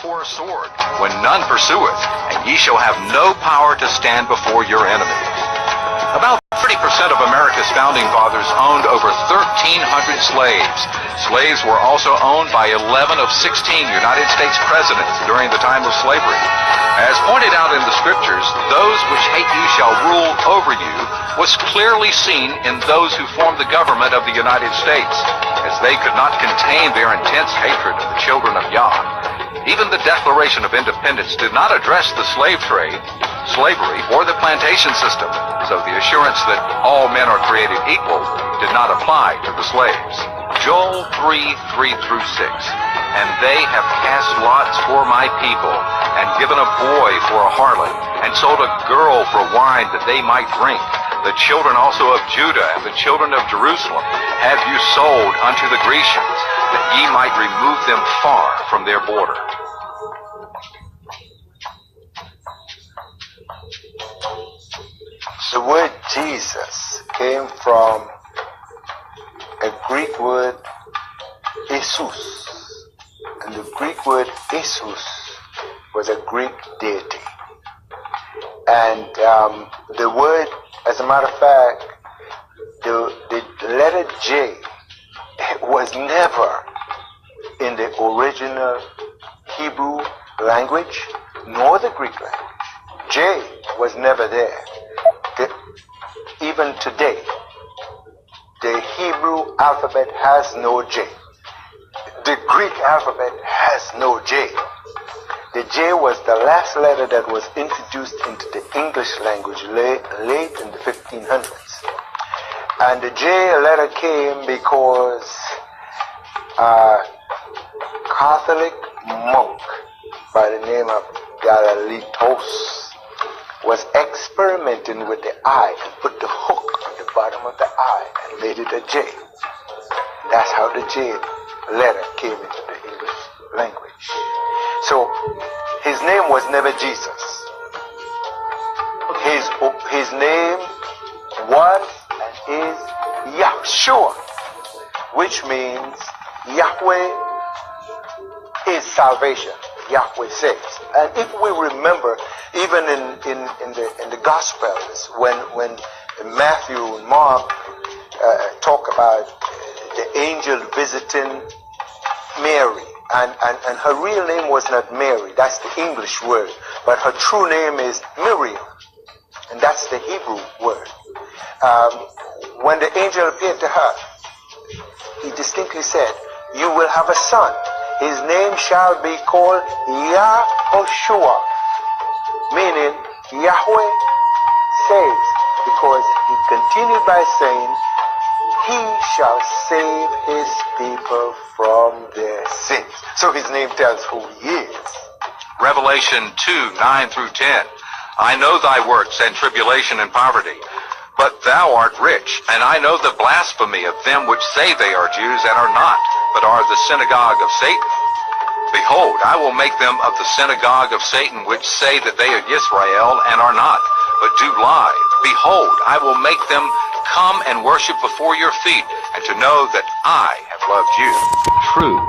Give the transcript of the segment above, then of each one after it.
for a sword, when none pursueth, and ye shall have no power to stand before your enemies. About 30% of America's founding fathers owned over 1,300 slaves. Slaves were also owned by 11 of 16 United States presidents during the time of slavery. As pointed out in the scriptures, those which hate you shall rule over you was clearly seen in those who formed the government of the United States, as they could not contain their intense hatred of the children of Yah. Even the Declaration of Independence did not address the slave trade, slavery, or the plantation system, so the assurance that all men are created equal did not apply to the slaves. Joel 3:3-6. And they have cast lots for my people, and given a boy for a harlot, and sold a girl for wine that they might drink. The children also of Judah and the children of Jerusalem have you sold unto the Grecians, that ye might remove them far from their border. The word Jesus came from a Greek word, Jesus. And the Greek word Jesus was a Greek deity. And the word, as a matter of fact, the letter J was never in the original Hebrew language, nor the Greek language. J was never there. Even today, the Hebrew alphabet has no J. The Greek alphabet has no J. The J was the last letter that was introduced into the English language late in the 1500s. And the J letter came because a Catholic monk by the name of Galalitos was experimenting with the I and put the hook on the bottom of the I and made it a J. That's how the J letter came into the English language. So his name was never Jesus. His name was and is Yahshua, which means Yahweh is salvation. Yahweh saves. And if we remember, even in the Gospels, when Matthew and Mark talk about the angel visiting Mary, and her real name was not Mary, that's the English word, but her true name is Miriam, and that's the Hebrew word. When the angel appeared to her, he distinctly said, you will have a son. His name shall be called Yahoshua, meaning Yahweh saves, because he continued by saying, he shall save his people from their sins. So his name tells who he is. Revelation 2:9-10. I know thy works and tribulation and poverty, but thou art rich, and I know the blasphemy of them which say they are Jews and are not, but are the synagogue of Satan. Behold, I will make them of the synagogue of Satan, which say that they are Israel and are not, but do lie. Behold, I will make them come and worship before your feet, and to know that I have loved you. True.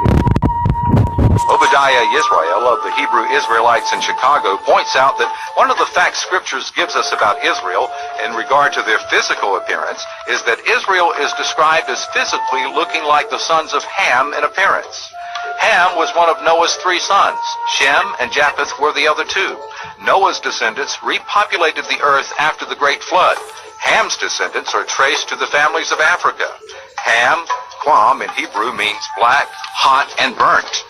Obadiah Yisrael of the Hebrew Israelites in Chicago points out that one of the facts Scriptures gives us about Israel in regard to their physical appearance is that Israel is described as physically looking like the sons of Ham in appearance. Ham was one of Noah's 3 sons. Shem and Japheth were the other 2. Noah's descendants repopulated the earth after the great flood. Ham's descendants are traced to the families of Africa. Ham, Quam in Hebrew, means black, hot, and burnt.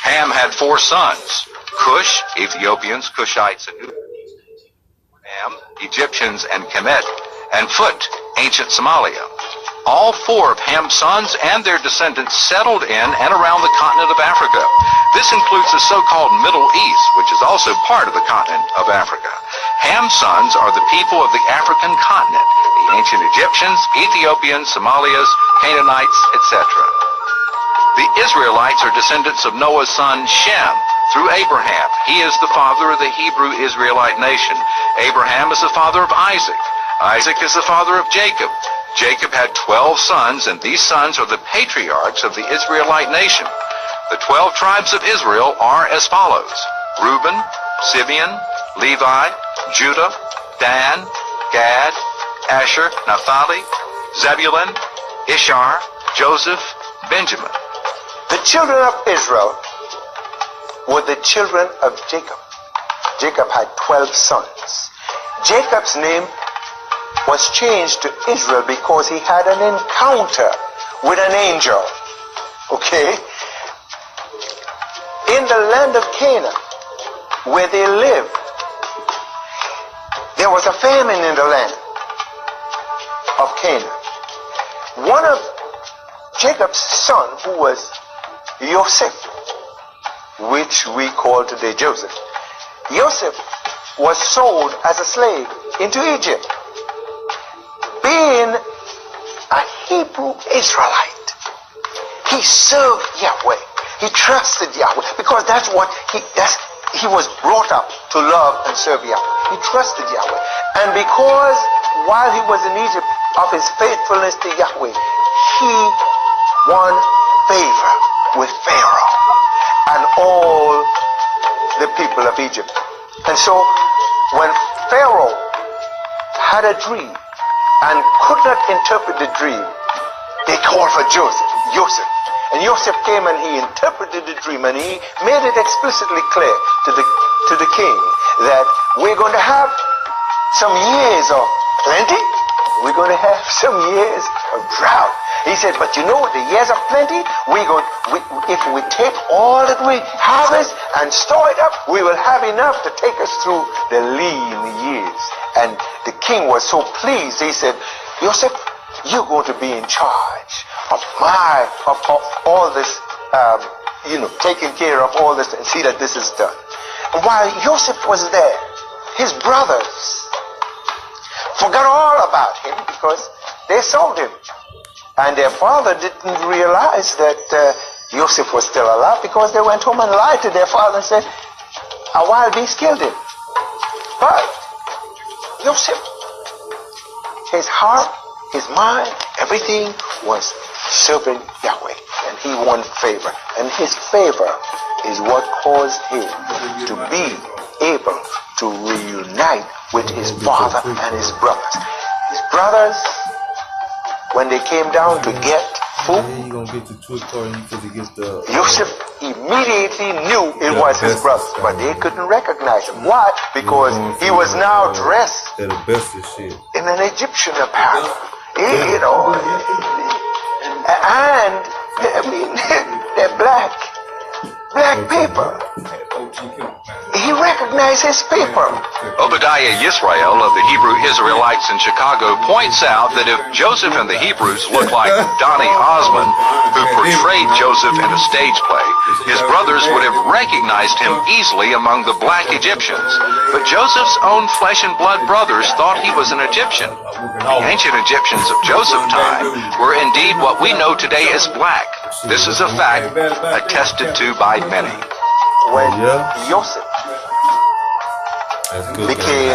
Ham had 4 sons: Cush, Ethiopians, Cushites, and Ham, Egyptians, and Kemet, and Phut, ancient Somalia. All 4 of Ham's sons and their descendants settled in and around the continent of Africa. This includes the so-called Middle East, which is also part of the continent of Africa. Ham's sons are the people of the African continent, the ancient Egyptians, Ethiopians, Somalians, Canaanites, etc. The Israelites are descendants of Noah's son Shem through Abraham. He is the father of the Hebrew Israelite nation. Abraham is the father of Isaac. Isaac is the father of Jacob. Jacob had 12 sons, and these sons are the patriarchs of the Israelite nation. The 12 tribes of Israel are as follows: Reuben, Simeon, Levi, Judah, Dan, Gad, Asher, Naphtali, Zebulun, Issachar, Joseph, Benjamin. The children of Israel were the children of Jacob. Jacob had 12 sons. Jacob's name was changed to Israel because he had an encounter with an angel. Okay? In the land of Canaan, where they lived, there was a famine in the land of Canaan. One of Jacob's son, who was Joseph, which we call today Joseph, Joseph was sold as a slave into Egypt. Being a Hebrew Israelite, he served Yahweh. He trusted Yahweh because that's what he was brought up to love and serve Yahweh. He trusted Yahweh. And because while he was in Egypt, of his faithfulness to Yahweh, he won favor with Pharaoh and all the people of Egypt. And so when Pharaoh had a dream and could not interpret the dream, they called for Joseph. And Joseph came and he interpreted the dream, and he made it explicitly clear to the king that we're going to have some years of plenty. We're going to have some years of drought. He said, but you know, the years of plenty, if we take all that we harvest and store it up, we will have enough to take us through the lean years. And the king was so pleased. He said, Joseph, you're going to be in charge of all this, taking care of all this and see that this is done. And while Joseph was there, his brothers forgot all about him because they sold him. And their father didn't realize that Joseph was still alive because they went home and lied to their father and said, a wild beast killed him. But Joseph, his heart, his mind, everything was serving Yahweh. And he won favor. And his favor is what caused him to be able to reunite with his father and his brothers. His brothers, when they came down to get food, Joseph immediately knew it was his brother, but they couldn't recognize him. Why? Because he was now dressed in an Egyptian apparel. And they're black people. He recognized his people. Obadiah Yisrael of the Hebrew Israelites in Chicago points out that if Joseph and the Hebrews look like Donny Osmond, who portrayed Joseph in a stage play, his brothers would have recognized him easily among the black Egyptians. But Joseph's own flesh and blood brothers thought he was an Egyptian. The ancient Egyptians of Joseph's time were indeed what we know today as black. This is a fact attested to by many. When Joseph became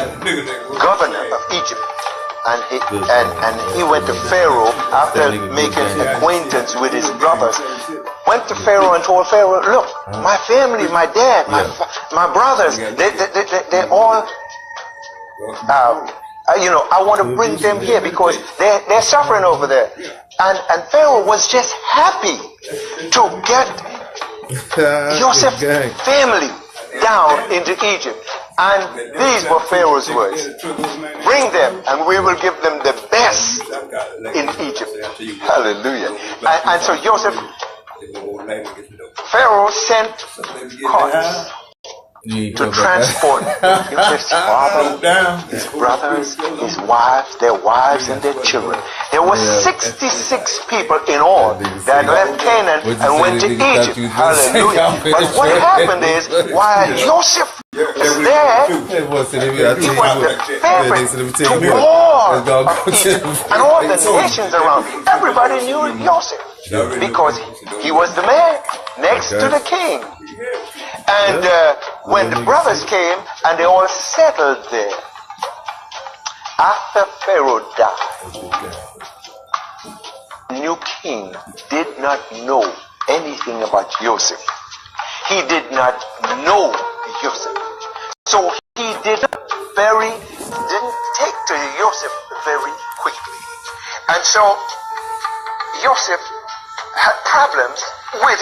governor of Egypt, and he went to Pharaoh after making acquaintance with his brothers, went to Pharaoh and told Pharaoh, look, my family, my dad, my brothers, they're all, I want to bring them here because they're suffering over there. And Pharaoh was just happy to get Joseph's family down into Egypt. And these were Pharaoh's words. Bring them and we will give them the best in Egypt. Hallelujah. And so Pharaoh sent carts to transport Joseph's father, his brothers, his wives, their wives and their children. There were 66 people in all that left Canaan and went to Egypt. Hallelujah. But what happened is, while Joseph was there, he was the favorite to all of Egypt and all the nations around. Everybody knew Joseph because he was the man next to the king. And when the brothers came and they all settled there, after Pharaoh died, the new king did not know anything about Joseph. He did not know Joseph. So he didn't take to Joseph very quickly. And so Joseph had problems with